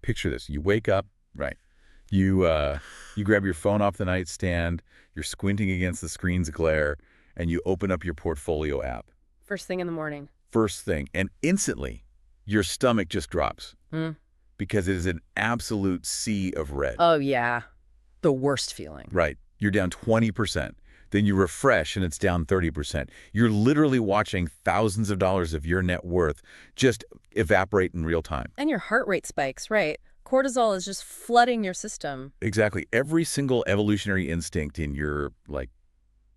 picture this. You wake up, right? You grab your phone off the nightstand, you're squinting against the screen's glare, and you open up your portfolio app. First thing in the morning. First thing. And instantly, your stomach just drops because it is an absolute sea of red. Oh, yeah. The worst feeling. Right. You're down 20%. Then you refresh and it's down 30%. You're literally watching thousands of dollars of your net worth just evaporate in real time. And your heart rate spikes, right? Cortisol is just flooding your system. Exactly. Every single evolutionary instinct in your,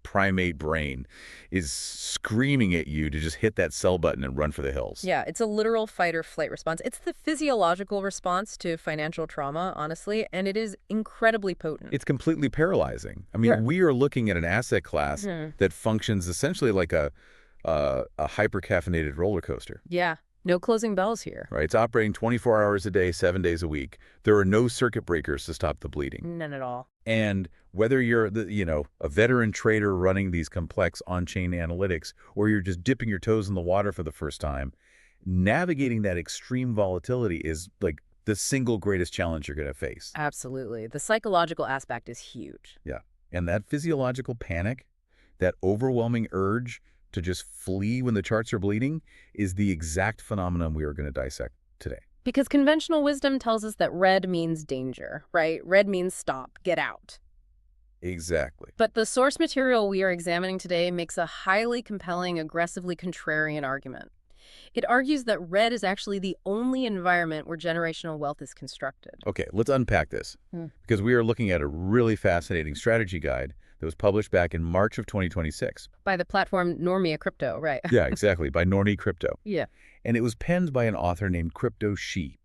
primate brain is screaming at you to just hit that sell button and run for the hills. Yeah, it's a literal fight or flight response. It's the physiological response to financial trauma, honestly, and it is incredibly potent. It's completely paralyzing. I mean, we are looking at an asset class that functions essentially like a hyper-caffeinated roller coaster. Yeah, no closing bells here. Right. It's operating 24 hours a day, 7 days a week. There are no circuit breakers to stop the bleeding. None at all. And whether you're a veteran trader running these complex on-chain analytics, or you're just dipping your toes in the water for the first time, navigating that extreme volatility is like the single greatest challenge you're going to face. Absolutely. The psychological aspect is huge. Yeah. And that physiological panic, that overwhelming urge to just flee when the charts are bleeding, is the exact phenomenon we are going to dissect today. Because conventional wisdom tells us that red means danger, right? Red means stop, get out. Exactly. But the source material we are examining today makes a highly compelling, aggressively contrarian argument. It argues that red is actually the only environment where generational wealth is constructed. Okay, let's unpack this, because we are looking at a really fascinating strategy guide that was published back in March of 2026. By the platform Normia Crypto, right? Yeah, exactly, by Normie Crypto. Yeah. And it was penned by an author named Crypto She.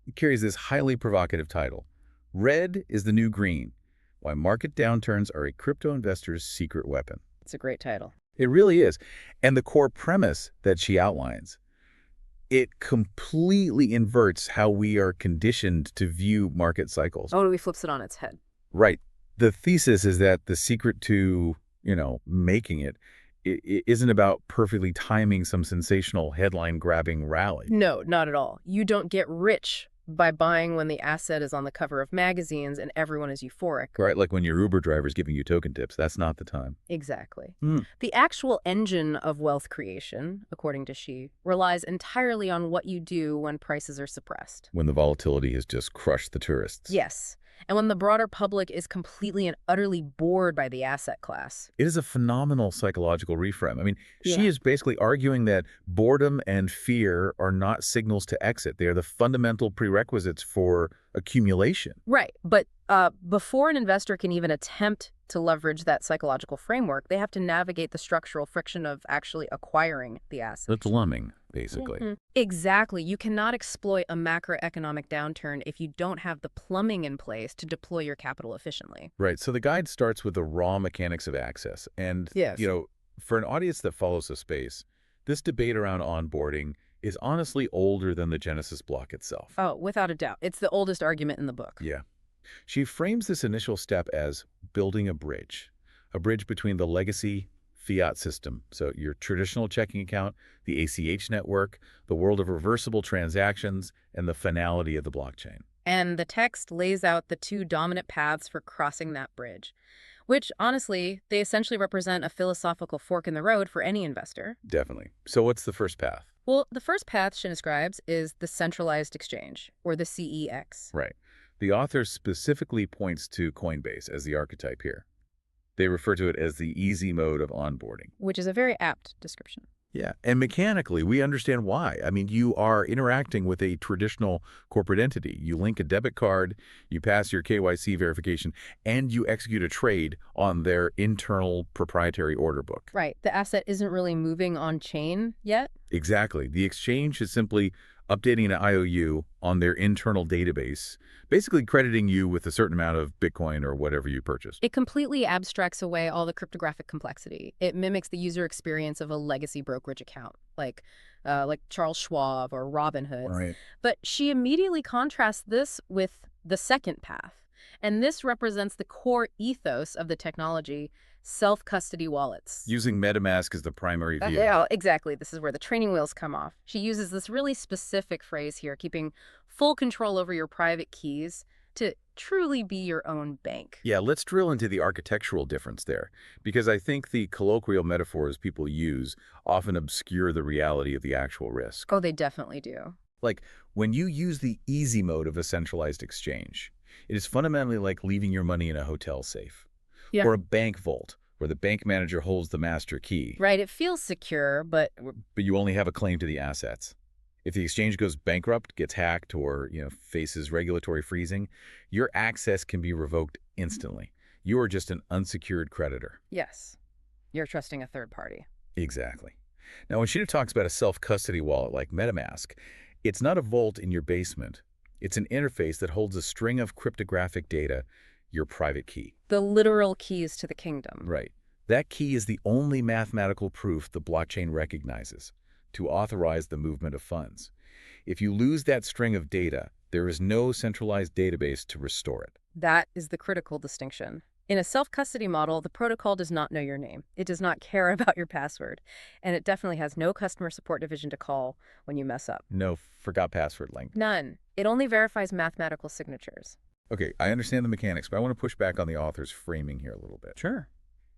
It carries this highly provocative title, Red is the New Green, Why Market Downturns Are a Crypto Investor's Secret Weapon. It's a great title. It really is. And the core premise that she outlines, it completely inverts how we are conditioned to view market cycles. Oh, he flips it on its head. Right. The thesis is that the secret to, making it isn't about perfectly timing some sensational headline-grabbing rally. No, not at all. You don't get rich by buying when the asset is on the cover of magazines and everyone is euphoric. Right, like when your Uber driver is giving you token tips. That's not the time. Exactly. The actual engine of wealth creation, according to She, relies entirely on what you do when prices are suppressed. When the volatility has just crushed the tourists. Yes. And when the broader public is completely and utterly bored by the asset class. It is a phenomenal psychological reframe. I mean, She is basically arguing that boredom and fear are not signals to exit. They are the fundamental prerequisites for accumulation. Right. But before an investor can even attempt to leverage that psychological framework, they have to navigate the structural friction of actually acquiring the asset. The plumbing, basically. Exactly. You cannot exploit a macroeconomic downturn if you don't have the plumbing in place to deploy your capital efficiently. Right. So the guide starts with the raw mechanics of access. And, for an audience that follows the space, this debate around onboarding is honestly older than the Genesis block itself. Oh, without a doubt. It's the oldest argument in the book. Yeah. She frames this initial step as building a bridge between the legacy fiat system, so your traditional checking account, the ACH network, the world of reversible transactions, and the finality of the blockchain. And the text lays out the two dominant paths for crossing that bridge, which, honestly, they essentially represent a philosophical fork in the road for any investor. Definitely. So what's the first path? Well, the first path she describes is the centralized exchange, or the CEX. Right. The author specifically points to Coinbase as the archetype here. They refer to it as the easy mode of onboarding. Which is a very apt description. Yeah, and mechanically, we understand why. I mean, you are interacting with a traditional corporate entity. You link a debit card, you pass your KYC verification, and you execute a trade on their internal proprietary order book. Right. The asset isn't really moving on chain yet. Exactly. The exchange is simply updating an IOU on their internal database, basically crediting you with a certain amount of Bitcoin or whatever you purchased. It completely abstracts away all the cryptographic complexity. It mimics the user experience of a legacy brokerage account, like Charles Schwab or Robinhood. Right. But she immediately contrasts this with the second path, And this represents the core ethos of the technology, self-custody wallets. Using MetaMask as the primary view. Yeah, exactly. This is where the training wheels come off. She uses this really specific phrase here, keeping full control over your private keys to truly be your own bank. Yeah, let's drill into the architectural difference there, because I think the colloquial metaphors people use often obscure the reality of the actual risk. Oh, they definitely do. Like, when you use the easy mode of a centralized exchange, it is fundamentally like leaving your money in a hotel safe. Yeah. Or a bank vault, where the bank manager holds the master key, Right, it feels secure, but but you only have a claim to the assets. If the exchange goes bankrupt, gets hacked, or faces regulatory freezing, your access can be revoked instantly. You are just an unsecured creditor. yes, you're trusting a third party. Exactly. Now, when Sheena talks about a self-custody wallet like MetaMask, it's not a vault in your basement. It's an interface that holds a string of cryptographic data, your private key. The literal keys to the kingdom. Right. That key is the only mathematical proof the blockchain recognizes to authorize the movement of funds. If you lose that string of data, there is no centralized database to restore it. That is the critical distinction. In a self-custody model, the protocol does not know your name. It does not care about your password. And it definitely has no customer support division to call when you mess up. No forgot password link. None. It only verifies mathematical signatures. Okay, I understand the mechanics, but I want to push back on the author's framing here a little bit. Sure.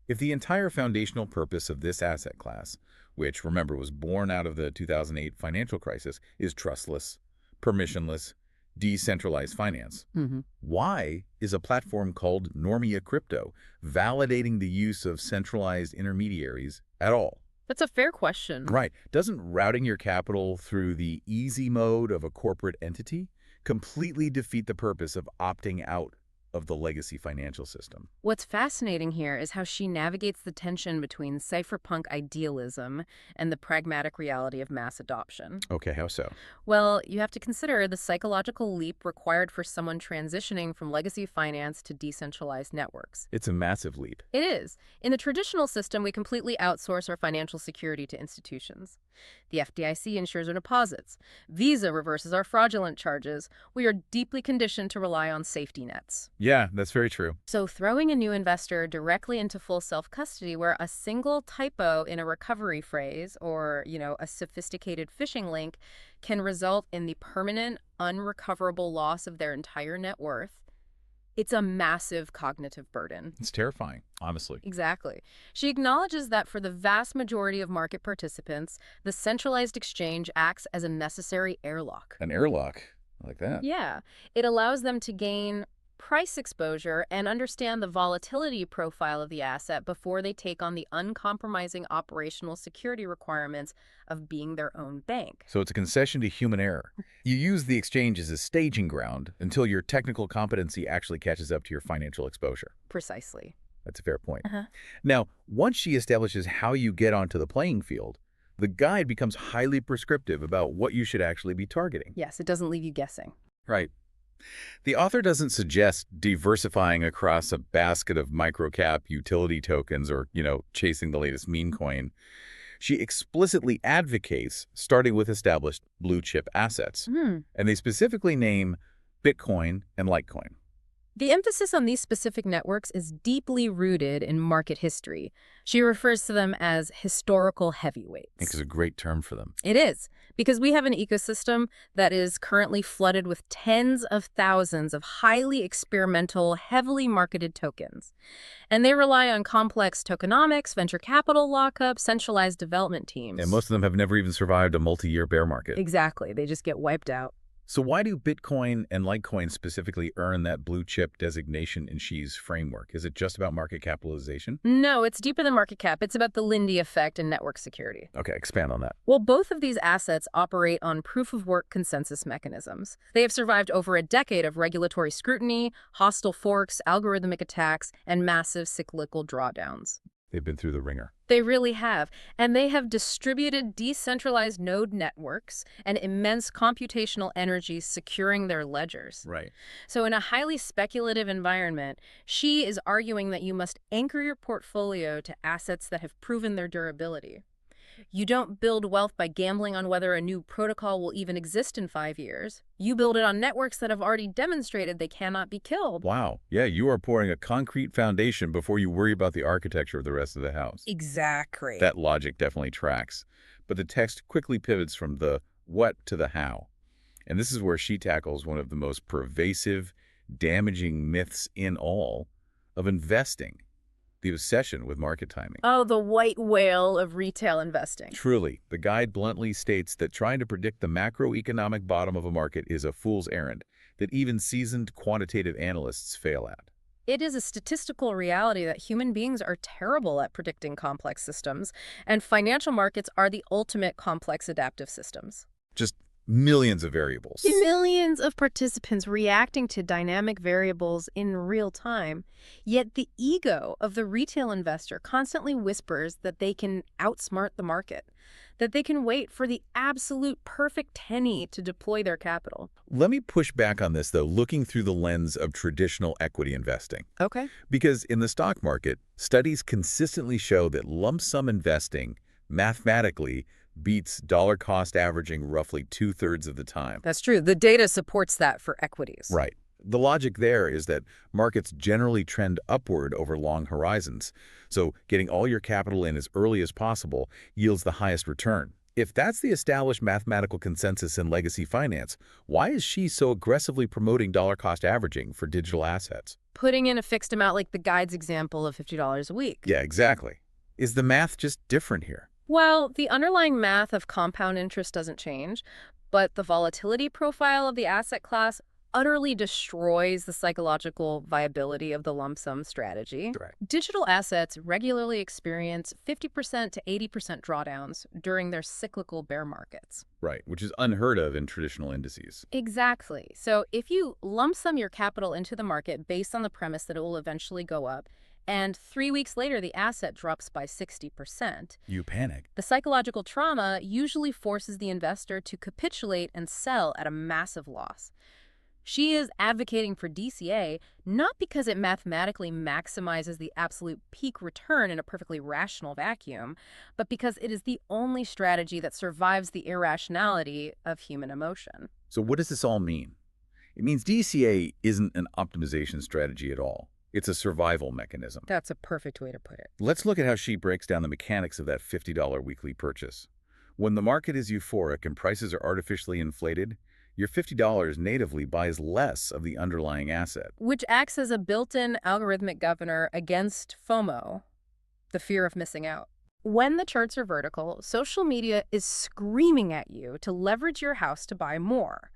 If the entire foundational purpose of this asset class, which, remember, was born out of the 2008 financial crisis, is trustless, permissionless, decentralized finance, why is a platform called Normia Crypto validating the use of centralized intermediaries at all? That's a fair question. Right. Doesn't routing your capital through the easy mode of a corporate entity completely defeat the purpose of opting out of the legacy financial system? What's fascinating here is how she navigates the tension between cypherpunk idealism and the pragmatic reality of mass adoption. Okay, how so? Well, you have to consider the psychological leap required for someone transitioning from legacy finance to decentralized networks. It's a massive leap. It is. In the traditional system, we completely outsource our financial security to institutions. The FDIC insures our deposits. Visa reverses our fraudulent charges. We are deeply conditioned to rely on safety nets. Yeah, that's very true. So throwing a new investor directly into full self-custody where a single typo in a recovery phrase or, a sophisticated phishing link can result in the permanent, unrecoverable loss of their entire net worth, it's a massive cognitive burden. It's terrifying, honestly. Exactly. She acknowledges that for the vast majority of market participants, the centralized exchange acts as a necessary airlock. An airlock, I like that. Yeah. It allows them to gain price exposure and understand the volatility profile of the asset before they take on the uncompromising operational security requirements of being their own bank. So it's a concession to human error. You use the exchange as a staging ground until your technical competency actually catches up to your financial exposure. Precisely. That's a fair point. Uh-huh. Now, once she establishes how you get onto the playing field, the guide becomes highly prescriptive about what you should actually be targeting. Yes, it doesn't leave you guessing. Right. The author doesn't suggest diversifying across a basket of microcap utility tokens or, chasing the latest meme coin. She explicitly advocates starting with established blue chip assets, and they specifically name Bitcoin and Litecoin. The emphasis on these specific networks is deeply rooted in market history. She refers to them as historical heavyweights. I think it's a great term for them. It is, because we have an ecosystem that is currently flooded with tens of thousands of highly experimental, heavily marketed tokens. And they rely on complex tokenomics, venture capital lockup, centralized development teams. And most of them have never even survived a multi-year bear market. Exactly. They just get wiped out. So why do Bitcoin and Litecoin specifically earn that blue chip designation in Xi's framework? Is it just about market capitalization? No, it's deeper than market cap. It's about the Lindy effect and network security. Okay, expand on that. Well, both of these assets operate on proof-of-work consensus mechanisms. They have survived over a decade of regulatory scrutiny, hostile forks, algorithmic attacks, and massive cyclical drawdowns. They've been through the ringer. They really have. And they have distributed decentralized node networks and immense computational energy securing their ledgers. Right. So in a highly speculative environment, she is arguing that you must anchor your portfolio to assets that have proven their durability. You don't build wealth by gambling on whether a new protocol will even exist in 5 years. You build it on networks that have already demonstrated they cannot be killed. Wow. Yeah, you are pouring a concrete foundation before you worry about the architecture of the rest of the house. Exactly. That logic definitely tracks. But the text quickly pivots from the what to the how. And this is where she tackles one of the most pervasive, damaging myths in all of investing, the obsession with market timing. Oh, the white whale of retail investing. Truly, the guide bluntly states that trying to predict the macroeconomic bottom of a market is a fool's errand that even seasoned quantitative analysts fail at. It is a statistical reality that human beings are terrible at predicting complex systems, and financial markets are the ultimate complex adaptive systems. Just millions of variables. Millions of participants reacting to dynamic variables in real time. Yet the ego of the retail investor constantly whispers that they can outsmart the market, that they can wait for the absolute perfect penny to deploy their capital. Let me push back on this, though, looking through the lens of traditional equity investing. Okay. Because in the stock market, studies consistently show that lump sum investing mathematically beats dollar cost averaging roughly 2/3 of the time. That's true. The data supports that for equities. Right. The logic there is that markets generally trend upward over long horizons, so getting all your capital in as early as possible yields the highest return. If that's the established mathematical consensus in legacy finance, why is she so aggressively promoting dollar cost averaging for digital assets? Putting in a fixed amount like the guide's example of $50 a week. Yeah, exactly. Is the math just different here? Well, the underlying math of compound interest doesn't change, but the volatility profile of the asset class utterly destroys the psychological viability of the lump sum strategy. Correct. Digital assets regularly experience 50% to 80% drawdowns during their cyclical bear markets. Right, which is unheard of in traditional indices. Exactly. So if you lump sum your capital into the market based on the premise that it will eventually go up, and 3 weeks later the asset drops by 60%, You panic. the psychological trauma usually forces the investor to capitulate and sell at a massive loss. She is advocating for DCA not because it mathematically maximizes the absolute peak return in a perfectly rational vacuum, but because it is the only strategy that survives the irrationality of human emotion. So what does this all mean? It means DCA isn't an optimization strategy at all. It's a survival mechanism. That's a perfect way to put it. Let's look at how she breaks down the mechanics of that $50 weekly purchase. When the market is euphoric and prices are artificially inflated, your $50 natively buys less of the underlying asset. Which acts as a built-in algorithmic governor against FOMO, the fear of missing out. When the charts are vertical, social media is screaming at you to leverage your house to buy more.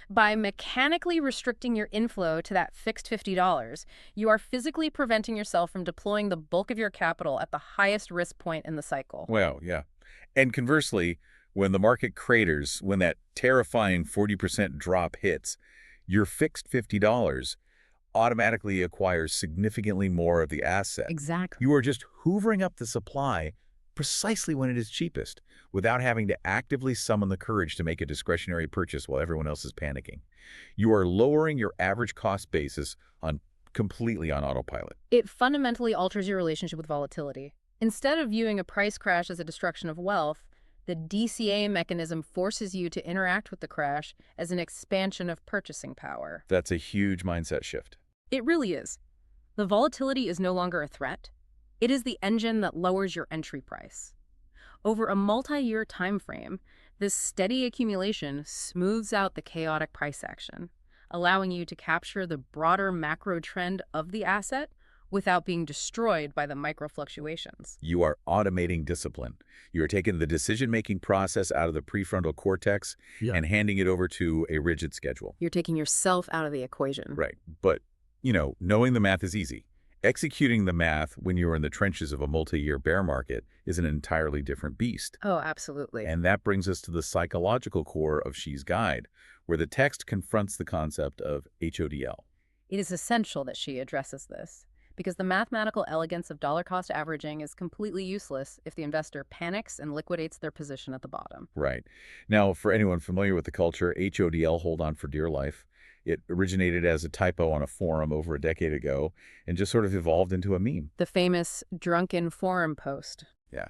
By mechanically restricting your inflow to that fixed $50, you are physically preventing yourself from deploying the bulk of your capital at the highest risk point in the cycle. Well, yeah. And conversely, when the market craters, when that terrifying 40% drop hits, your fixed $50 automatically acquires significantly more of the asset. Exactly. You are just hoovering up the supply precisely when it is cheapest, without having to actively summon the courage to make a discretionary purchase while everyone else is panicking. You are lowering your average cost basis completely on autopilot. It fundamentally alters your relationship with volatility. Instead of viewing a price crash as a destruction of wealth, the DCA mechanism forces you to interact with the crash as an expansion of purchasing power. That's a huge mindset shift. It really is. The volatility is no longer a threat. It is the engine that lowers your entry price. Over a multi-year time frame, this steady accumulation smooths out the chaotic price action, allowing you to capture the broader macro trend of the asset without being destroyed by the micro fluctuations. You are automating discipline. You are taking the decision-making process out of the prefrontal cortex and handing it over to a rigid schedule. You're taking yourself out of the equation. Right. But, knowing the math is easy. Executing the math when you're in the trenches of a multi-year bear market is an entirely different beast. Oh, absolutely. And that brings us to the psychological core of She's Guide, where the text confronts the concept of HODL. It is essential that she addresses this, because the mathematical elegance of dollar cost averaging is completely useless if the investor panics and liquidates their position at the bottom. Right. Now, for anyone familiar with the culture, HODL, hold on for dear life. It originated as a typo on a forum over a decade ago and just sort of evolved into a meme. The famous drunken forum post. Yeah.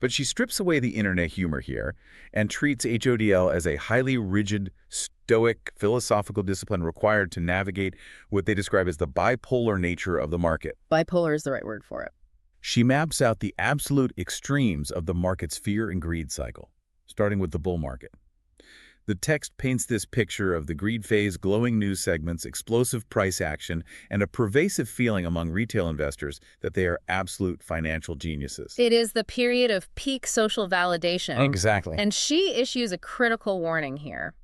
But she strips away the internet humor here and treats HODL as a highly rigid, stoic, philosophical discipline required to navigate what they describe as the bipolar nature of the market. Bipolar is the right word for it. She maps out the absolute extremes of the market's fear and greed cycle, starting with the bull market. The text paints this picture of the greed phase, glowing news segments, explosive price action, and a pervasive feeling among retail investors that they are absolute financial geniuses. It is the period of peak social validation. Exactly. And she issues a critical warning here.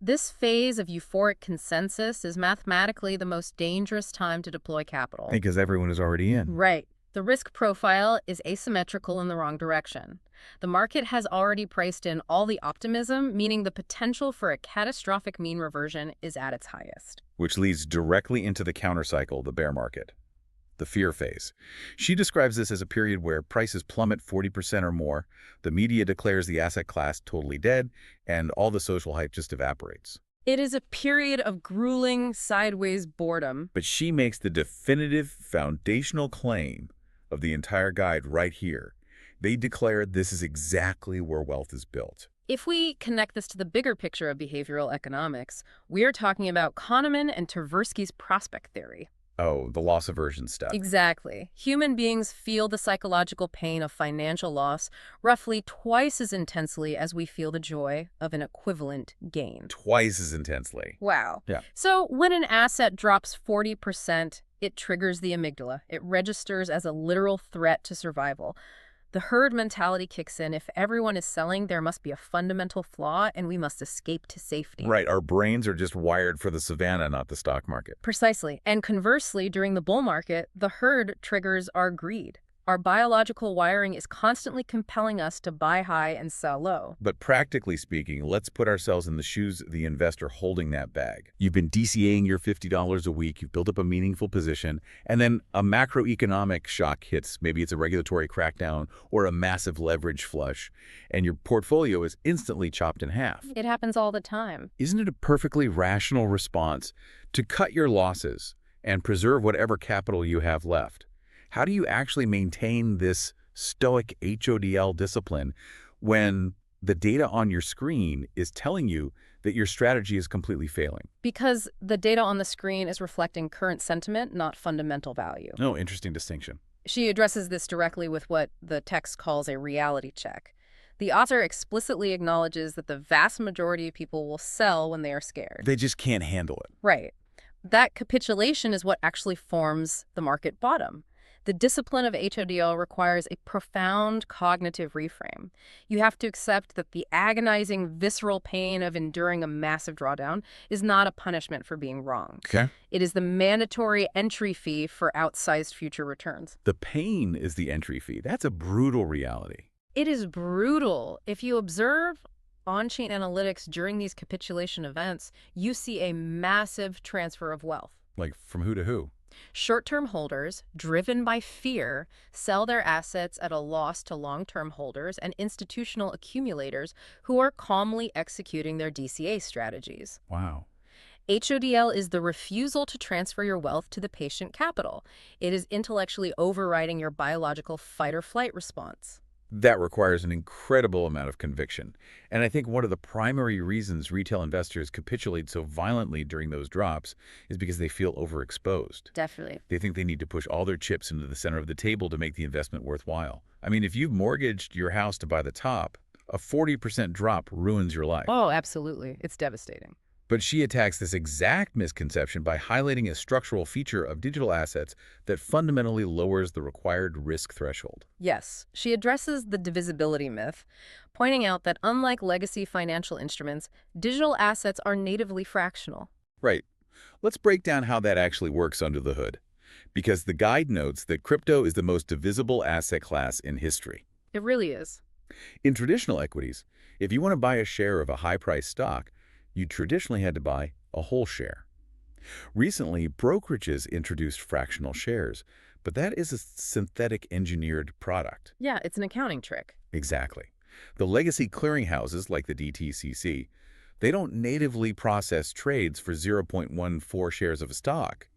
This phase of euphoric consensus is mathematically the most dangerous time to deploy capital. Because everyone is already in. Right. The risk profile is asymmetrical in the wrong direction. The market has already priced in all the optimism, meaning the potential for a catastrophic mean reversion is at its highest. Which leads directly into the countercycle, the bear market, the fear phase. She describes this as a period where prices plummet 40% or more, the media declares the asset class totally dead, and all the social hype just evaporates. It is a period of grueling, sideways boredom. But she makes the definitive foundational claim of the entire guide right here. They declare this is exactly where wealth is built. If we connect this to the bigger picture of behavioral economics, we are talking about Kahneman and Tversky's prospect theory. Oh, the loss aversion stuff. Exactly. Human beings feel the psychological pain of financial loss roughly twice as intensely as we feel the joy of an equivalent gain. Twice as intensely. Wow. Yeah. So when an asset drops 40%, it triggers the amygdala. It registers as a literal threat to survival. The herd mentality kicks in. If everyone is selling, there must be a fundamental flaw, and we must escape to safety. Right. Our brains are just wired for the savannah, not the stock market. Precisely. And conversely, during the bull market, the herd triggers our greed. Our biological wiring is constantly compelling us to buy high and sell low. But practically speaking, let's put ourselves in the shoes of the investor holding that bag. You've been DCAing your $50 a week, you've built up a meaningful position, and then a macroeconomic shock hits. Maybe it's a regulatory crackdown or a massive leverage flush, and your portfolio is instantly chopped in half. It happens all the time. Isn't it a perfectly rational response to cut your losses and preserve whatever capital you have left? How do you actually maintain this stoic HODL discipline when the data on your screen is telling you that your strategy is completely failing? Because the data on the screen is reflecting current sentiment, not fundamental value. Oh, interesting distinction. She addresses this directly with what the text calls a reality check. The author explicitly acknowledges that the vast majority of people will sell when they are scared. They just can't handle it. Right. That capitulation is what actually forms the market bottom. The discipline of HODL requires a profound cognitive reframe. You have to accept that the agonizing, visceral pain of enduring a massive drawdown is not a punishment for being wrong. Okay. It is the mandatory entry fee for outsized future returns. The pain is the entry fee. That's a brutal reality. It is brutal. If you observe on-chain analytics during these capitulation events, you see a massive transfer of wealth. Like from who to who? Short-term holders, driven by fear, sell their assets at a loss to long-term holders and institutional accumulators who are calmly executing their DCA strategies. Wow. HODL is the refusal to transfer your wealth to the patient capital. It is intellectually overriding your biological fight-or-flight response. That requires an incredible amount of conviction. And I think one of the primary reasons retail investors capitulate so violently during those drops is because they feel overexposed. Definitely. They think they need to push all their chips into the center of the table to make the investment worthwhile. I mean, if you've mortgaged your house to buy the top, a 40% drop ruins your life. Oh, absolutely. It's devastating. But she attacks this exact misconception by highlighting a structural feature of digital assets that fundamentally lowers the required risk threshold. Yes, she addresses the divisibility myth, pointing out that unlike legacy financial instruments, digital assets are natively fractional. Right. Let's break down how that actually works under the hood. Because the guide notes that crypto is the most divisible asset class in history. It really is. In traditional equities, if you want to buy a share of a high-priced stock, you traditionally had to buy a whole share. Recently, brokerages introduced fractional shares, but that is a synthetic engineered product. Yeah, it's an accounting trick. Exactly. The legacy clearinghouses like the DTCC, they don't natively process trades for 0.14 shares of a stock.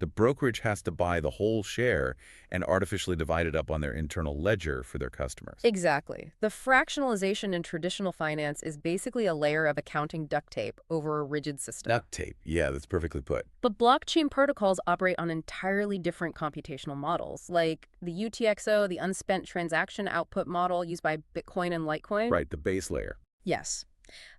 The brokerage has to buy the whole share and artificially divide it up on their internal ledger for their customers. Exactly. The fractionalization in traditional finance is basically a layer of accounting duct tape over a rigid system. Duct tape. Yeah, that's perfectly put. But blockchain protocols operate on entirely different computational models, like the UTXO, the unspent transaction output model used by Bitcoin and Litecoin. Right, the base layer. Yes.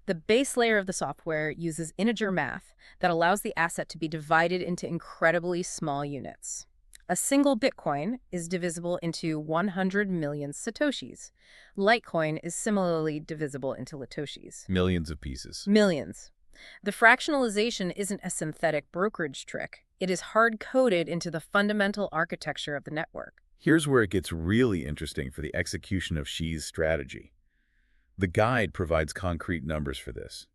The base layer of the software uses integer math that allows the asset to be divided into incredibly small units. A single Bitcoin is divisible into 100 million Satoshis. Litecoin is similarly divisible into Latoshis. Millions of pieces. Millions. The fractionalization isn't a synthetic brokerage trick. It is hard-coded into the fundamental architecture of the network. Here's where it gets really interesting for the execution of Xi's strategy. The guide provides concrete numbers for this.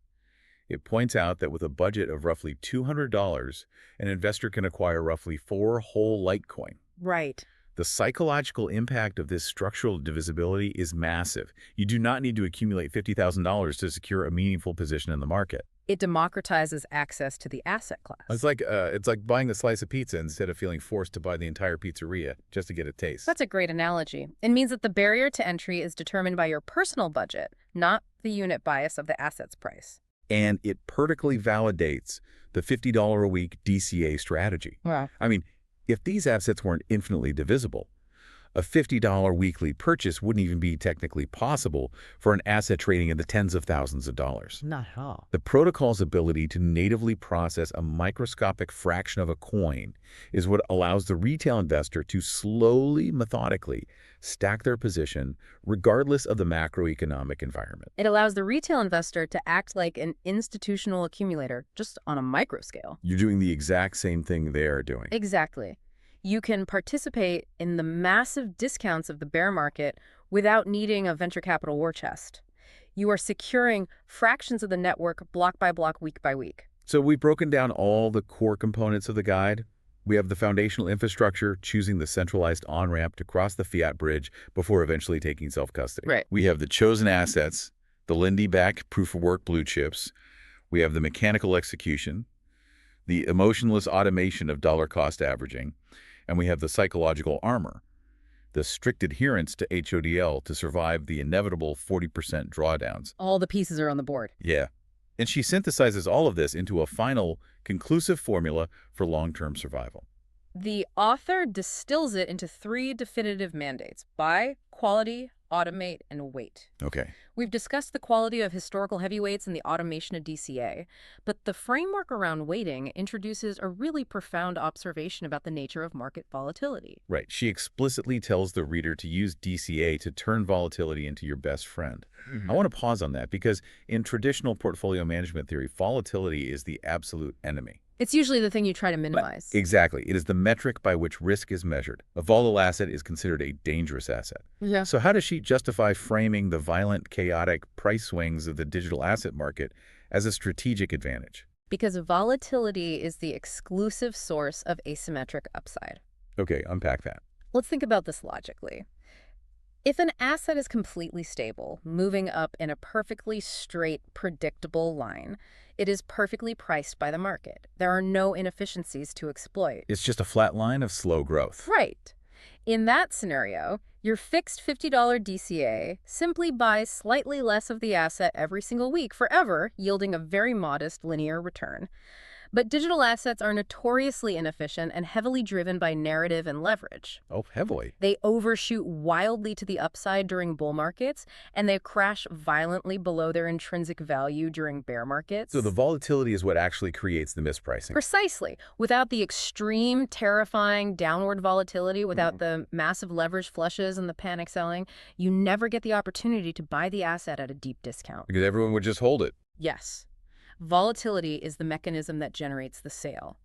It points out that with a budget of roughly $200, an investor can acquire roughly 4 whole Litecoin. Right. The psychological impact of this structural divisibility is massive. You do not need to accumulate $50,000 to secure a meaningful position in the market. It democratizes access to the asset class. It's like buying a slice of pizza instead of feeling forced to buy the entire pizzeria just to get a taste. That's a great analogy. It means that the barrier to entry is determined by your personal budget, not the unit bias of the asset's price. And it perfectly validates the $50 a week DCA strategy. Wow. I mean, if these assets weren't infinitely divisible, a $50 weekly purchase wouldn't even be technically possible for an asset trading in the tens of thousands of dollars. Not at all. The protocol's ability to natively process a microscopic fraction of a coin is what allows the retail investor to slowly, methodically stack their position regardless of the macroeconomic environment. It allows the retail investor to act like an institutional accumulator, just on a micro scale. You're doing the exact same thing they are doing. Exactly. You can participate in the massive discounts of the bear market without needing a venture capital war chest. You are securing fractions of the network block by block, week by week. So we've broken down all the core components of the guide. We have the foundational infrastructure, choosing the centralized on-ramp to cross the fiat bridge before eventually taking self-custody. Right. We have the chosen assets, the Lindy-backed proof-of-work blue chips. We have the mechanical execution, the emotionless automation of dollar cost averaging, and we have the psychological armor, the strict adherence to HODL to survive the inevitable 40% drawdowns. All the pieces are on the board. Yeah. And she synthesizes all of this into a final, conclusive formula for long-term survival. The author distills it into 3 definitive mandates: buy, quality, automate, and wait. Okay. We've discussed the quality of historical heavyweights and the automation of DCA, but the framework around waiting introduces a really profound observation about the nature of market volatility. Right. She explicitly tells the reader to use DCA to turn volatility into your best friend. I want to pause on that because in traditional portfolio management theory, volatility is the absolute enemy. It's usually the thing you try to minimize. Exactly. It is the metric by which risk is measured. A volatile asset is considered a dangerous asset. Yeah. So how does she justify framing the violent, chaotic price swings of the digital asset market as a strategic advantage? Because volatility is the exclusive source of asymmetric upside. Okay, unpack that. Let's think about this logically. If an asset is completely stable, moving up in a perfectly straight, predictable line, it is perfectly priced by the market. There are no inefficiencies to exploit. It's just a flat line of slow growth. Right. In that scenario, your fixed $50 DCA simply buys slightly less of the asset every single week forever, yielding a very modest linear return. But digital assets are notoriously inefficient and heavily driven by narrative and leverage. Oh, heavily. They overshoot wildly to the upside during bull markets, and they crash violently below their intrinsic value during bear markets. So the volatility is what actually creates the mispricing. Precisely. Without the extreme, terrifying downward volatility, without the massive leverage flushes and the panic selling, you never get the opportunity to buy the asset at a deep discount. Because everyone would just hold it. Yes. Volatility is the mechanism that generates the sale.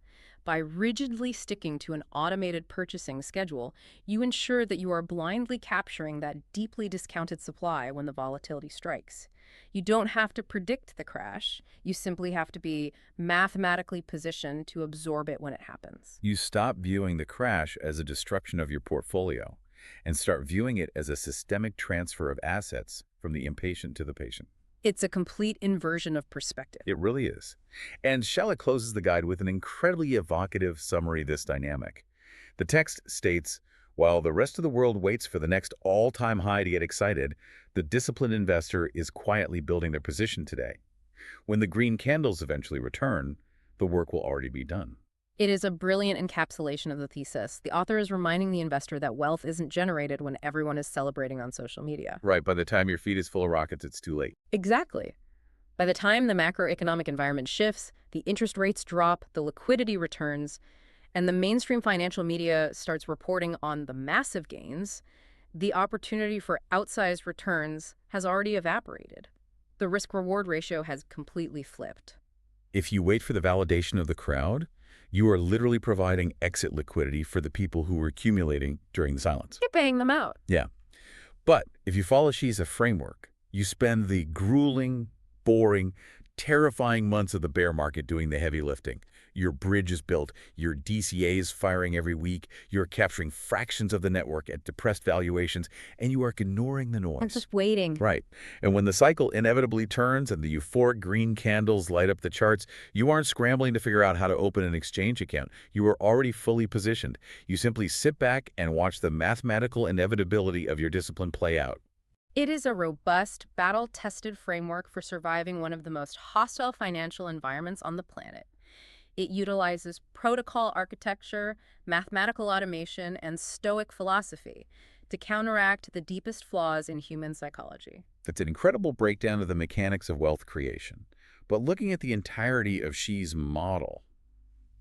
By rigidly sticking to an automated purchasing schedule, you ensure that you are blindly capturing that deeply discounted supply when the volatility strikes. You don't have to predict the crash. You simply have to be mathematically positioned to absorb it when it happens. You stop viewing the crash as a destruction of your portfolio and start viewing it as a systemic transfer of assets from the impatient to the patient. It's a complete inversion of perspective. It really is. And Shallot closes the guide with an incredibly evocative summary of this dynamic. The text states, while the rest of the world waits for the next all-time high to get excited, the disciplined investor is quietly building their position today. When the green candles eventually return, the work will already be done. It is a brilliant encapsulation of the thesis. The author is reminding the investor that wealth isn't generated when everyone is celebrating on social media. Right, by the time your feed is full of rockets, it's too late. Exactly. By the time the macroeconomic environment shifts, the interest rates drop, the liquidity returns, and the mainstream financial media starts reporting on the massive gains, the opportunity for outsized returns has already evaporated. The risk-reward ratio has completely flipped. If you wait for the validation of the crowd, you are literally providing exit liquidity for the people who were accumulating during the silence. You're paying them out. Yeah. But if you follow Xi's framework, you spend the grueling, boring, terrifying months of the bear market doing the heavy lifting. Your bridge is built, your DCA is firing every week, you're capturing fractions of the network at depressed valuations, and you are ignoring the noise. I'm just waiting. Right. And when the cycle inevitably turns and the euphoric green candles light up the charts, you aren't scrambling to figure out how to open an exchange account. You are already fully positioned. You simply sit back and watch the mathematical inevitability of your discipline play out. It is a robust, battle-tested framework for surviving one of the most hostile financial environments on the planet. It utilizes protocol architecture, mathematical automation, and Stoic philosophy to counteract the deepest flaws in human psychology. That's an incredible breakdown of the mechanics of wealth creation. But looking at the entirety of Xi's model,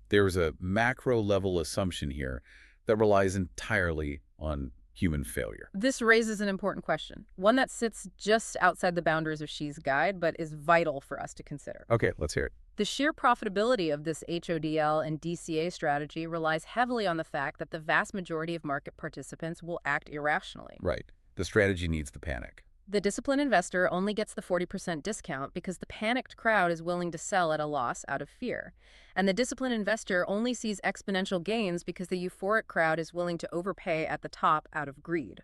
there's a macro-level assumption here that relies entirely on human failure. This raises an important question, one that sits just outside the boundaries of Xi's guide, but is vital for us to consider. Okay, let's hear it. The sheer profitability of this HODL and DCA strategy relies heavily on the fact that the vast majority of market participants will act irrationally. Right. The strategy needs the panic. The disciplined investor only gets the 40% discount because the panicked crowd is willing to sell at a loss out of fear. And the disciplined investor only sees exponential gains because the euphoric crowd is willing to overpay at the top out of greed.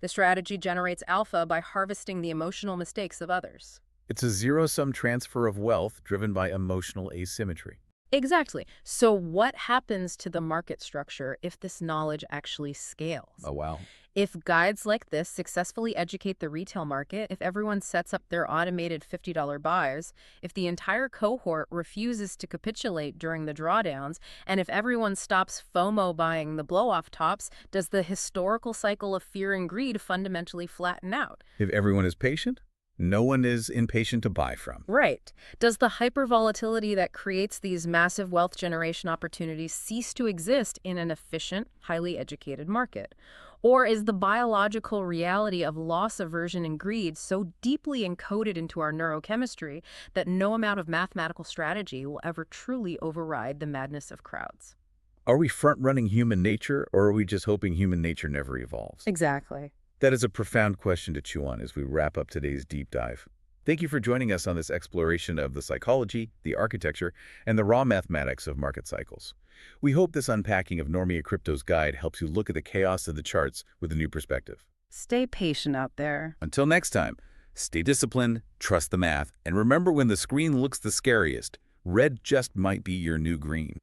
The strategy generates alpha by harvesting the emotional mistakes of others. It's a zero-sum transfer of wealth driven by emotional asymmetry. Exactly. So what happens to the market structure if this knowledge actually scales? Oh, wow. If guides like this successfully educate the retail market, if everyone sets up their automated $50 buys, if the entire cohort refuses to capitulate during the drawdowns, and if everyone stops FOMO buying the blow-off tops, does the historical cycle of fear and greed fundamentally flatten out? If everyone is patient, no one is impatient to buy from. Right. Does the hypervolatility that creates these massive wealth generation opportunities cease to exist in an efficient, highly educated market? Or is the biological reality of loss aversion and greed so deeply encoded into our neurochemistry that no amount of mathematical strategy will ever truly override the madness of crowds? Are we front-running human nature, or are we just hoping human nature never evolves? Exactly. That is a profound question to chew on as we wrap up today's deep dive. Thank you for joining us on this exploration of the psychology, the architecture, and the raw mathematics of market cycles. We hope this unpacking of Normia Crypto's guide helps you look at the chaos of the charts with a new perspective. Stay patient out there. Until next time, stay disciplined, trust the math, and remember when the screen looks the scariest, red just might be your new green.